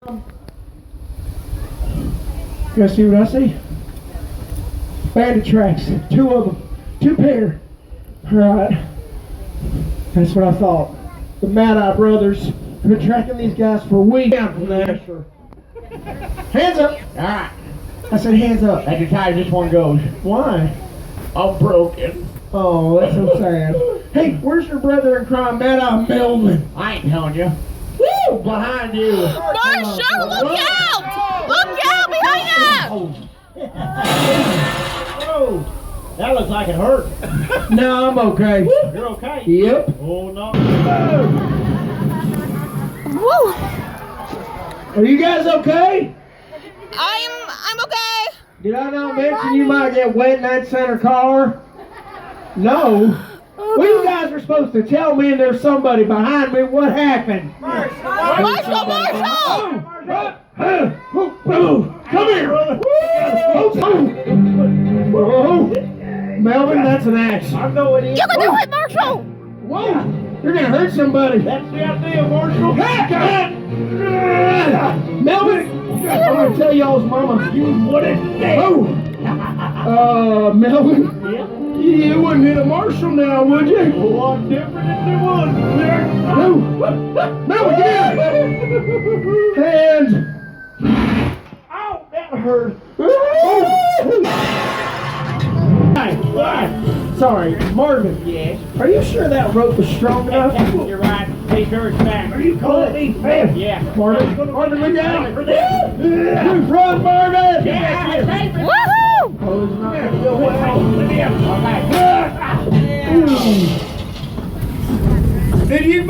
You guys see what I see? Bandit tracks, 2 of them, 2 pair. All right, that's what I thought. The Mad Eye brothers have been tracking these guys for weeks. Down from there. Hands up. All right. I said hands up. That's as high as this one goes. Why? I'm broken. Oh, that's so sad. Hey, where's your brother in crime, Mad Eye Melvin? I ain't telling you. Woo! Behind you. Marshall, look out! Look out behind us! Whoa! That looks like it hurt. No, I'm okay. You're okay? Yep. Oh, no. Woo! Are you guys okay? I'm okay. Did I not mention you might get wet in that center car? No. Well, you guys were supposed to tell me and there's somebody behind me. What happened? Marshall! Come here. Whoa. Melvin, that's an axe. I know it is. You can do it, Marshall! Whoa. You're going to hurt somebody. That's the idea, Marshall. Melvin, I'm going to tell y'all's mama. You wouldn't say. Melvin. Yeah. You wouldn't hit a Marshall now, would you? Oh, I'm different if you would. No, again! Hands! Ow, that hurt. Sorry, Marvin. Yes. Are you sure that rope was strong enough? You're right. Take yours back. Are you calling me fast? Yeah. Marvin, look out! Run, Marvin! Yeah. Woohoo! Oh, it's not gonna go well. Let me up. Okay. Did you?